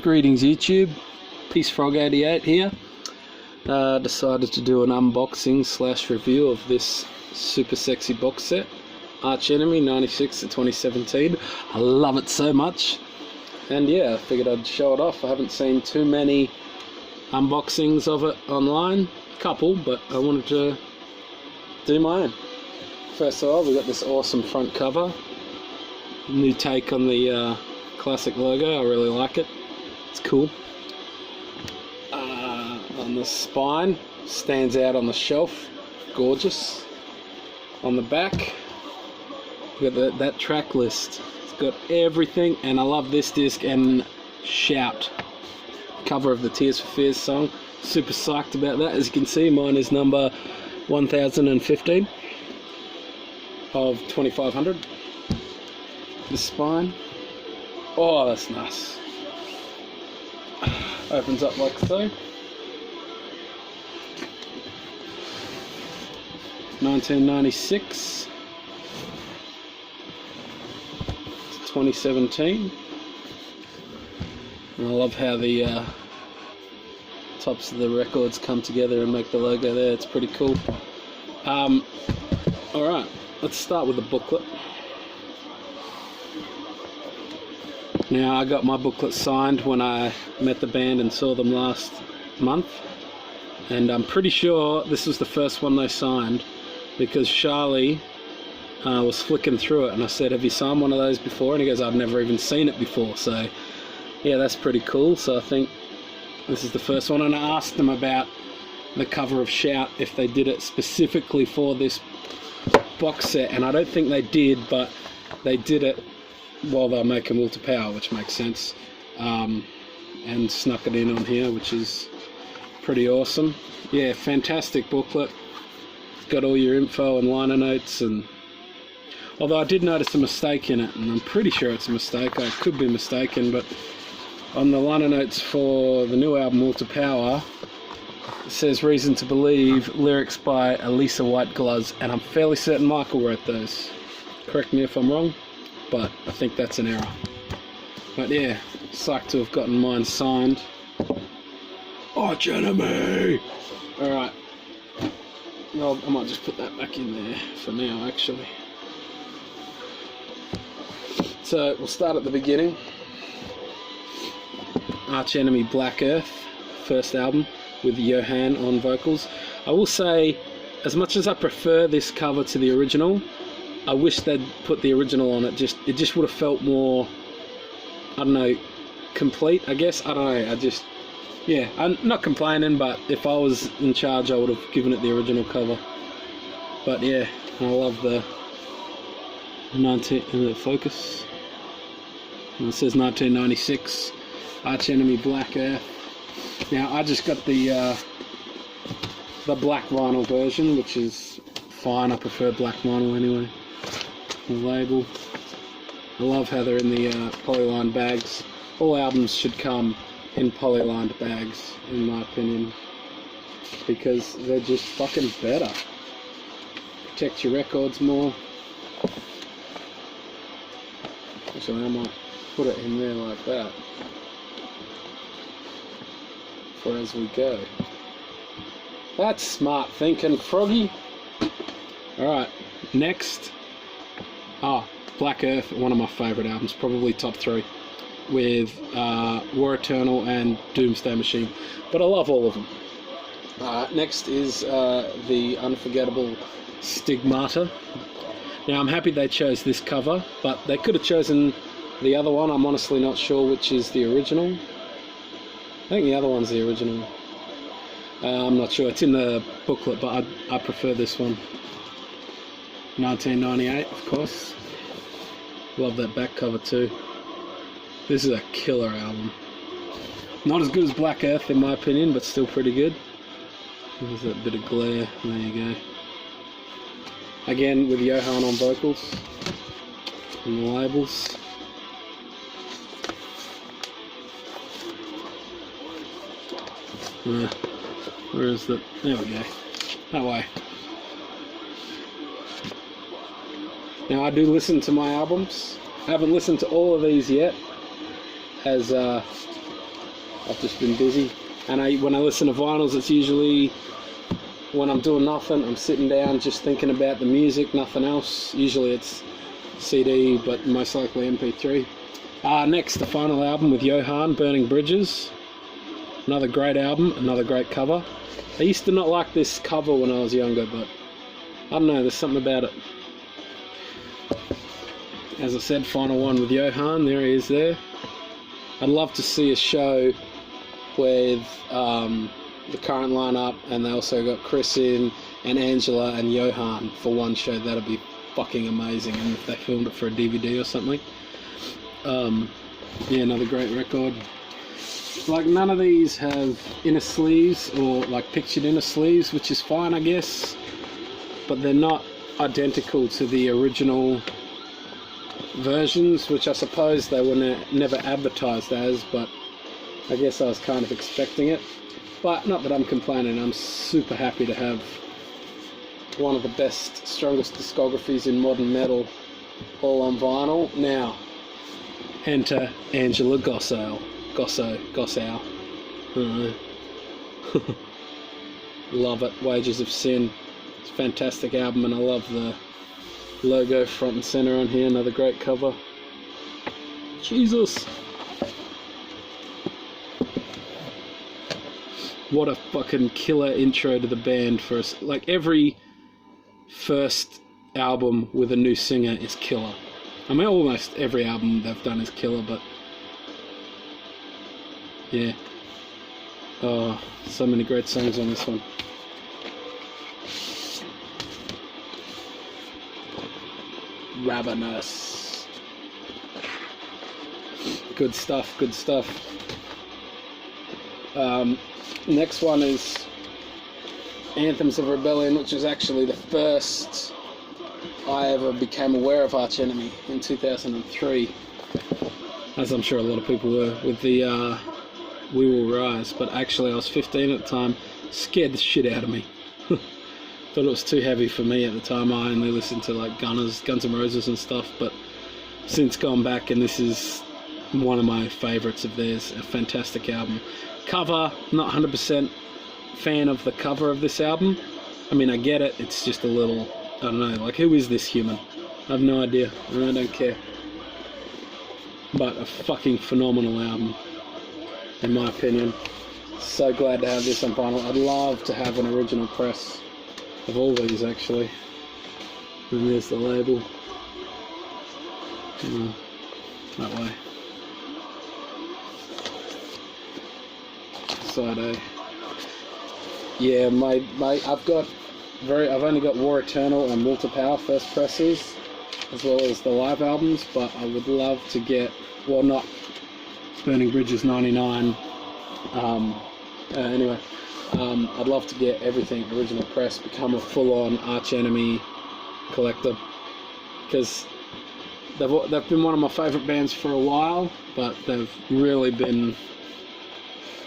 Greetings YouTube, PeaceFrog88 here. Decided to do an unboxing / review of this super sexy box set, Arch Enemy 96 to 2017. I love it so much, and yeah, I figured I'd show it off. I haven't seen too many unboxings of it online, a couple, but I wanted to do my own. First of all, we got this awesome front cover, new take on the classic logo. I really like it. It's cool. On the spine, stands out on the shelf, gorgeous. On the back, we got that track list. It's got everything, and I love this disc and Shout, cover of the Tears for Fears song. Super psyched about that. As you can see, mine is number 1015 of 2500. The spine, oh, that's nice. Opens up like so. 1996 to 2017. And I love how the tops of the records come together and make the logo there. It's pretty cool. Alright, let's start with the booklet. Now, I got my booklet signed when I met the band and saw them last month, and I'm pretty sure this was the first one they signed, because Charlie was flicking through it and I said, have you signed one of those before? And he goes, I've never even seen it before. So yeah, that's pretty cool. So I think this is the first one, and I asked them about the cover of Shout, if they did it specifically for this box set, and I don't think they did, but they did it while they were making Will to Power, which makes sense, and snuck it in on here, which is pretty awesome. Yeah, fantastic booklet. Got all your info and liner notes, and although I did notice a mistake in it, and I'm pretty sure it's a mistake, I could be mistaken, but on the liner notes for the new album Will to Power, it says reason to believe, lyrics by Elisa white-gluz, and I'm fairly certain Michael wrote those. Correct me if I'm wrong, but I think that's an error. But yeah, psyched to have gotten mine signed. Arch Enemy! Alright. Well, I might just put that back in there for now, actually. So, we'll start at the beginning. Arch Enemy Black Earth, first album, with Johan on vocals. I will say, as much as I prefer this cover to the original, I wish they'd put the original on it. It just would have felt more, I don't know, complete, I guess. I don't know, yeah, I'm not complaining, but if I was in charge, I would have given it the original cover. But yeah, I love the focus. And it says 1996, Arch Enemy Black Earth. Now, I just got the black vinyl version, which is fine. I prefer black vinyl anyway. The label. I love how they're in the polylined bags. All albums should come in polylined bags, in my opinion, because they're just fucking better. Protect your records more. Actually, I might put it in there like that for as we go. That's smart thinking, Froggy. Alright, next. Black Earth, one of my favourite albums, probably top 3, with War Eternal and Doomsday Machine, but I love all of them. Next is the unforgettable Stigmata. Now, I'm happy they chose this cover, but they could have chosen the other one. I'm honestly not sure which is the original. I think the other one's the original. I'm not sure, it's in the booklet, but I prefer this one. 1998, of course. Love that back cover too. This is a killer album. Not as good as Black Earth in my opinion, but still pretty good. There's that bit of glare. There you go. Again with Johan on vocals. And the labels. Where is the... There we go. That way. Now, I do listen to my albums, Haven't listened to all of these yet, as I've just been busy. And when I listen to vinyls, it's usually when I'm doing nothing. I'm sitting down just thinking about the music, nothing else. Usually it's CD, but most likely MP3. Next, the final album with Johan, Burning Bridges. Another great album, another great cover. I used to not like this cover when I was younger, but I don't know, there's something about it. As I said, final one with Johan, there he is there. I'd love to see a show with the current lineup, and they also got Chris in, and Angela and Johan for one show. That'd be fucking amazing, and if they filmed it for a DVD or something. Yeah, another great record. Like, none of these have inner sleeves, or like pictured inner sleeves, which is fine, I guess, but they're not identical to the original versions, which I suppose they were never advertised as, but I guess I was kind of expecting it. But not that I'm complaining, I'm super happy to have one of the best, strongest discographies in modern metal all on vinyl. Now, enter Angela Gossow. Love it. Wages of Sin. It's a fantastic album, and I love the logo front and center on here. Another great cover. Jesus. What a fucking killer intro to the band for us. Like, every first album with a new singer is killer. I mean, almost every album they've done is killer, but yeah. Oh, so many great songs on this one. Ravenous. Good stuff, good stuff. Next one is Anthems of Rebellion, which was actually the first I ever became aware of Arch Enemy in 2003, as I'm sure a lot of people were, with the We Will Rise, but actually I was 15 at the time. Scared the shit out of me. Thought it was too heavy for me at the time. I only listened to like Guns N' Roses and stuff, but since gone back, and this is one of my favourites of theirs. A fantastic album. Cover, not 100% fan of the cover of this album. I mean, I get it, it's just a little, I don't know, like, who is this human? I have no idea, and I don't care. But a fucking phenomenal album, in my opinion. So glad to have this on vinyl. I'd love to have an original press of all these, actually. And there's the label. That way. Side A. Yeah, I've only got War Eternal and Will to Power first presses, as well as the live albums, but I would love to get, well, not Burning Bridges 99, anyway, I'd love to get everything original press, become a full-on Arch Enemy collector, because they've been one of my favourite bands for a while, but they've really been,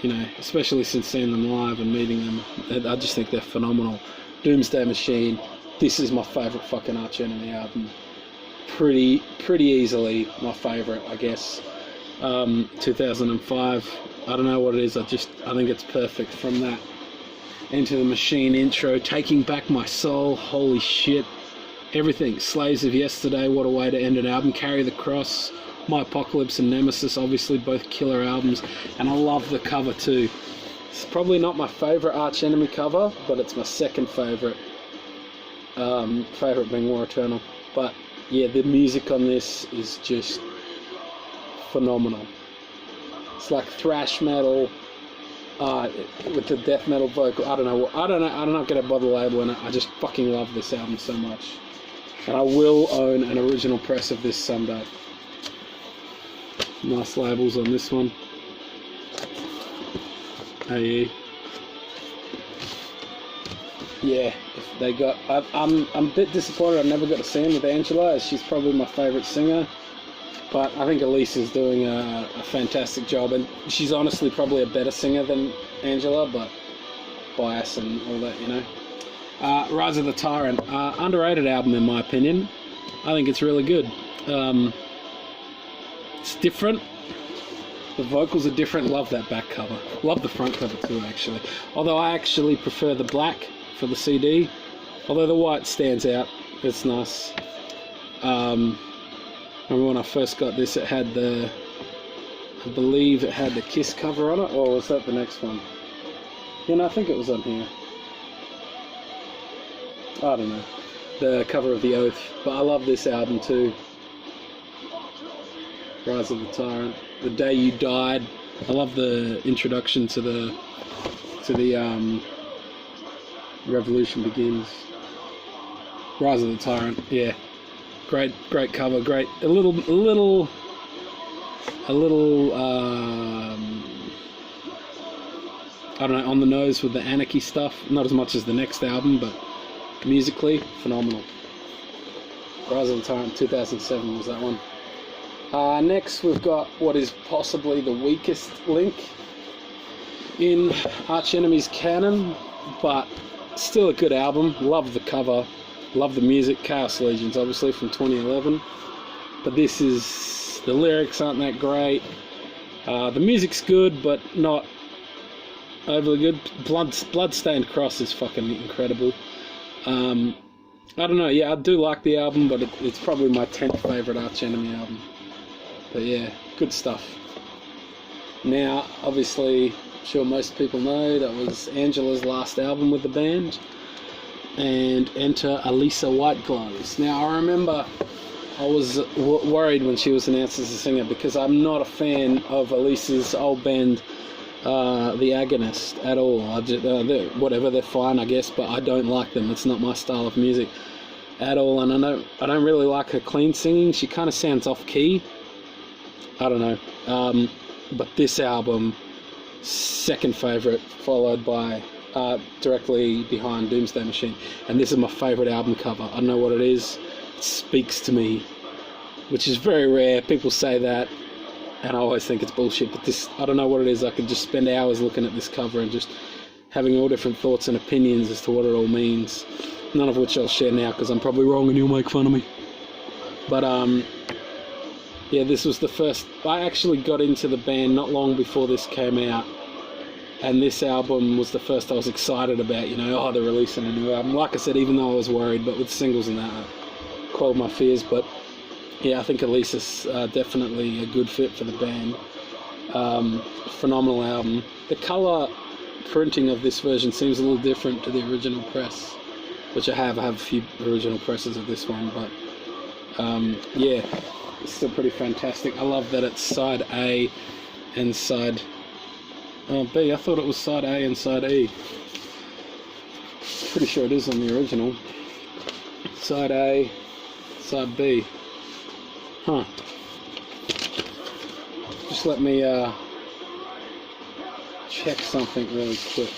you know, especially since seeing them live and meeting them, I just think they're phenomenal. Doomsday Machine, this is my favourite fucking Arch Enemy album. Pretty easily my favourite, I guess. 2005, I don't know what it is, I think it's perfect. From that Enter the Machine intro, Taking Back My Soul, holy shit. Everything, Slaves of Yesterday, what a way to end an album. Carry the Cross, My Apocalypse and Nemesis, obviously both killer albums, and I love the cover too. It's probably not my favourite Arch Enemy cover, but it's my second favourite. Favourite being War Eternal. But yeah, the music on this is just phenomenal. It's like thrash metal with the death metal vocal. I'm not gonna bother labeling it. I just fucking love this album so much, and I will own an original press of this someday. Nice labels on this one. AE. Yeah, if they got. I'm a bit disappointed I never got to see him with Angela, as she's probably my favourite singer. But I think Elisa's doing a fantastic job, and she's honestly probably a better singer than Angela, but bias and all that, you know. Rise of the Tyrant, underrated album in my opinion. I think it's really good. It's different. The vocals are different. Love that back cover. Love the front cover too, actually. Although I actually prefer the black for the CD. Although the white stands out. It's nice. Remember when I first got this, it had the... I believe it had the Kiss cover on it. Or was that the next one? You know, I think it was on here. I don't know. The cover of The Oath. But I love this album too. Rise of the Tyrant. The Day You Died. I love the introduction to the Revolution Begins. Rise of the Tyrant. Yeah, great cover. Great. A little. I don't know, on the nose with the Anarchy stuff. Not as much as the next album, but musically phenomenal. Rise of the Tyrant, 2007 was that one. Next we've got what is possibly the weakest link in Arch Enemy's canon, but still a good album. Love the cover, love the music. Chaos Legions, obviously, from 2011. But this is, the lyrics aren't that great. The music's good, but not overly good. Bloodstained Cross is fucking incredible. I don't know, yeah, I do like the album, but it's probably my 10th favourite Arch Enemy album. But yeah, good stuff. Now, obviously, I'm sure most people know that was Angela's last album with the band. And enter Elisa white-gluz. Now, I remember I was worried when she was announced as a singer, because I'm not a fan of Elisa's old band, The Agonist, at all. Whatever, they're fine, I guess, but I don't like them. It's not my style of music at all, and I don't really like her clean singing. She kind of sounds off-key. I don't know. But this album, second favourite, followed by directly behind Doomsday Machine. And this is my favourite album cover. I don't know what it is. It speaks to me, which is very rare. People say that, and I always think it's bullshit. But this, I don't know what it is. I could just spend hours looking at this cover and just having all different thoughts and opinions as to what it all means. None of which I'll share now, because I'm probably wrong and you'll make fun of me. But yeah, this was the first... I actually got into the band not long before this came out, and this album was the first I was excited about, you know, they're releasing a new album. Like I said, even though I was worried, but with singles and that, I quelled my fears. But yeah, I think Elisa's definitely a good fit for the band. Phenomenal album. The colour printing of this version seems a little different to the original press, which I have a few original presses of this one, but yeah, it's still pretty fantastic. I love that it's side A and side B. I thought it was side A and side E. Pretty sure it is on the original. Side A, side B. Huh. Just let me check something really quick.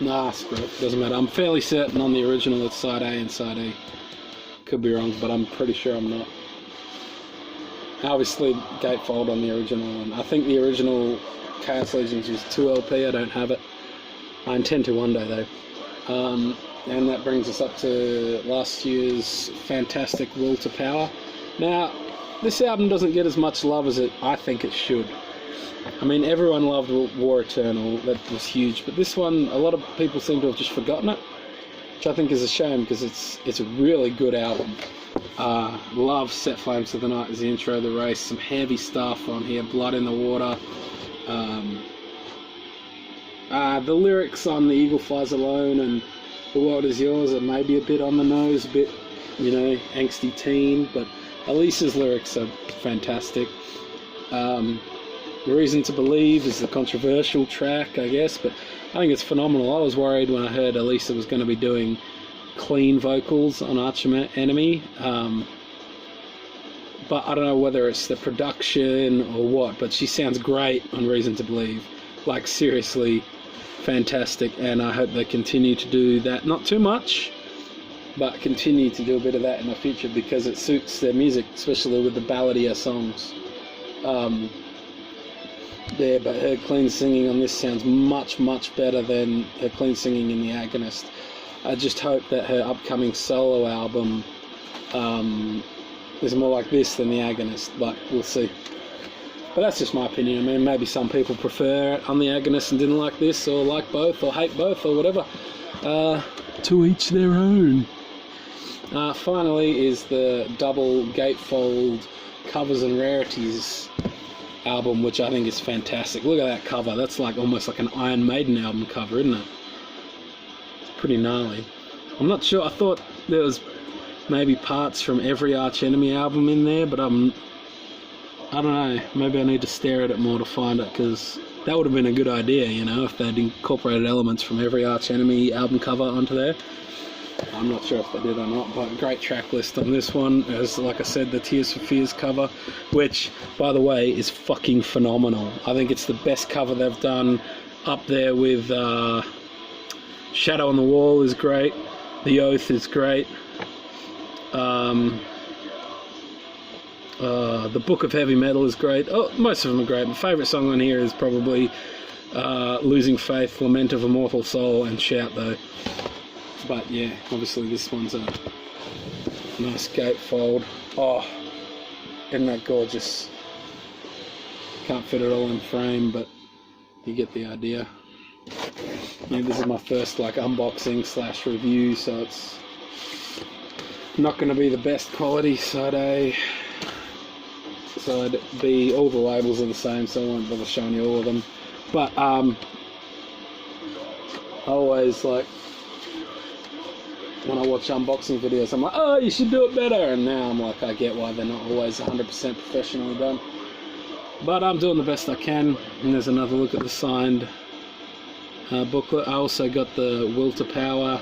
Nah, screw it. Doesn't matter. I'm fairly certain on the original it's side A and side E. Could be wrong, but I'm pretty sure I'm not. Obviously, gatefold on the original, and I think the original Chaos Legions was 2 LP. I don't have it. I intend to one day, though. And that brings us up to last year's fantastic Will to Power. Now, this album doesn't get as much love as I think it should. I mean, everyone loved War Eternal. That was huge. But this one, a lot of people seem to have just forgotten it, which I think is a shame, because it's a really good album. Love Set Flames to the Night as the intro of the race. Some heavy stuff on here. Blood in the Water. The lyrics on The Eagle Flies Alone and The World Is Yours are maybe a bit on the nose, a bit, you know, angsty teen, but Elisa's lyrics are fantastic. Reason to Believe is the controversial track, I guess, but I think it's phenomenal. I was worried when I heard Elisa was going to be doing clean vocals on Arch Enemy, but I don't know whether it's the production or what, but she sounds great on Reason to Believe. Like, seriously fantastic, and I hope they continue to do that. Not too much, but continue to do a bit of that in the future, because it suits their music, especially with the balladier songs. Yeah, but her clean singing on this sounds much, much better than her clean singing in The Agonist. I just hope that her upcoming solo album is more like this than the Agonist, but we'll see. But that's just my opinion. I mean, maybe some people prefer it on the Agonist and didn't like this, or like both, or hate both, or whatever. To each their own. Finally is the double gatefold Covers and Rarities album, which I think is fantastic. Look at that cover. That's like almost like an Iron Maiden album cover, isn't it? It's pretty gnarly. I'm not sure. I thought there was maybe parts from every Arch Enemy album in there, but I don't know. Maybe I need to stare at it more to find it, because that would have been a good idea, you know, if they'd incorporated elements from every Arch Enemy album cover onto there. I'm not sure if they did or not, but great track list on this one. As like I said, the Tears for Fears cover, which, by the way, is fucking phenomenal. I think it's the best cover they've done, up there with Shadow on the Wall is great, The Oath is great, the Book of Heavy Metal is great. Oh, most of them are great. My favourite song on here is probably Losing Faith, Lament of a Mortal Soul, and Shout, though. But yeah, obviously this one's a nice gatefold. Oh, isn't that gorgeous? Can't fit it all in frame, but you get the idea. Yeah, this is my first like unboxing / review, so it's not going to be the best quality side A. Side B, all the labels are the same, so I won't bother showing you all of them. But I always like, when I watch unboxing videos, I'm like, oh, you should do it better, and now I'm like, I get why they're not always 100% professionally done. But I'm doing the best I can, and there's another look at the signed booklet. I also got the Will to Power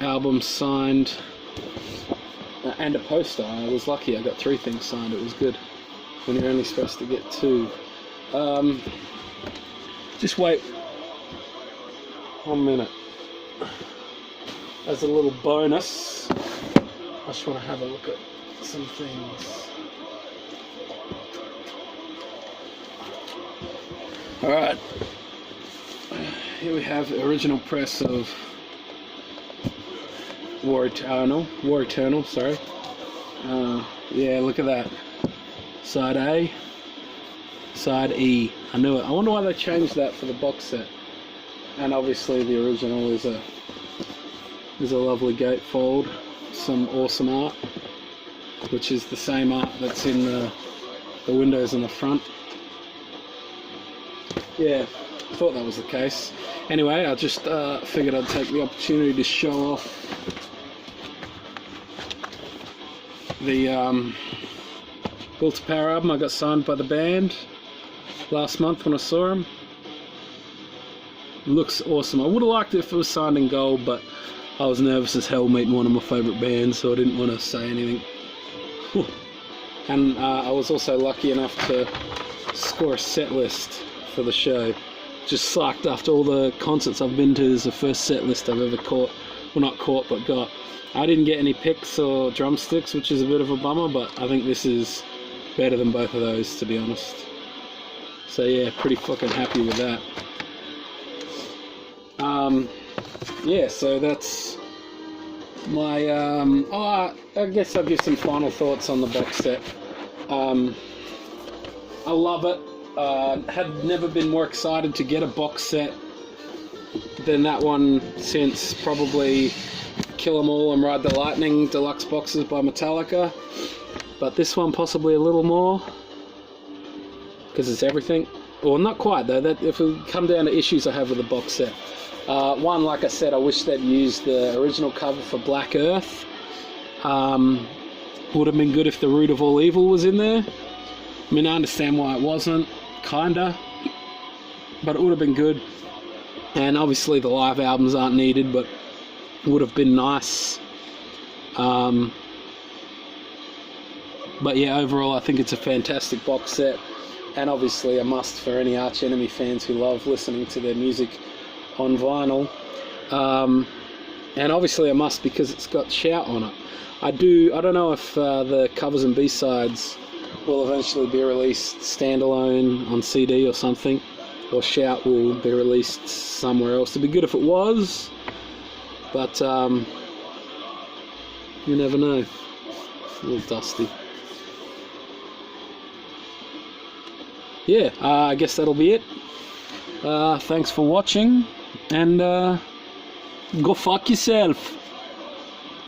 album signed, and a poster. I was lucky, I got 3 things signed. It was good, when you're only supposed to get 2. Just wait 1 minute. As a little bonus, I just want to have a look at some things. Alright, here we have the original press of War Eternal, sorry. Yeah, look at that. Side A, Side E. I knew it. I wonder why they changed that for the box set. And obviously the original is a lovely gatefold, some awesome art, which is the same art that's in the windows in the front. Yeah, I thought that was the case. Anyway, I just figured I'd take the opportunity to show off the Will to Power album. I got signed by the band last month when I saw them. Looks awesome. I would have liked it if it was signed in gold, but I was nervous as hell meeting one of my favourite bands, so I didn't want to say anything. Whew. And I was also lucky enough to score a set list for the show. Just psyched after all the concerts I've been to. This is the first set list I've ever caught. Well, not caught, but got. I didn't get any picks or drumsticks, which is a bit of a bummer, but I think this is better than both of those, to be honest. So yeah, pretty fucking happy with that. Yeah, so that's my, I guess I'll give some final thoughts on the box set. I love it. Had never been more excited to get a box set than that one since probably Kill 'Em All and Ride the Lightning deluxe boxes by Metallica. But this one possibly a little more, because it's everything. Well, not quite though. That if we come down to issues I have with the box set. One, like I said, I wish they'd used the original cover for Black Earth. Would have been good if the Root of All Evil was in there. I mean, I understand why it wasn't, kinda, but it would have been good. And obviously the live albums aren't needed, but it would have been nice. But yeah, overall I think it's a fantastic box set, and obviously a must for any Arch Enemy fans who love listening to their music on vinyl, and obviously a must because it's got Shout on it. I don't know if the covers and B-sides will eventually be released standalone on CD or something, or Shout will be released somewhere else. It'd be good if it was, but you never know. A little dusty. yeah, I guess that'll be it. Thanks for watching, and go fuck yourself.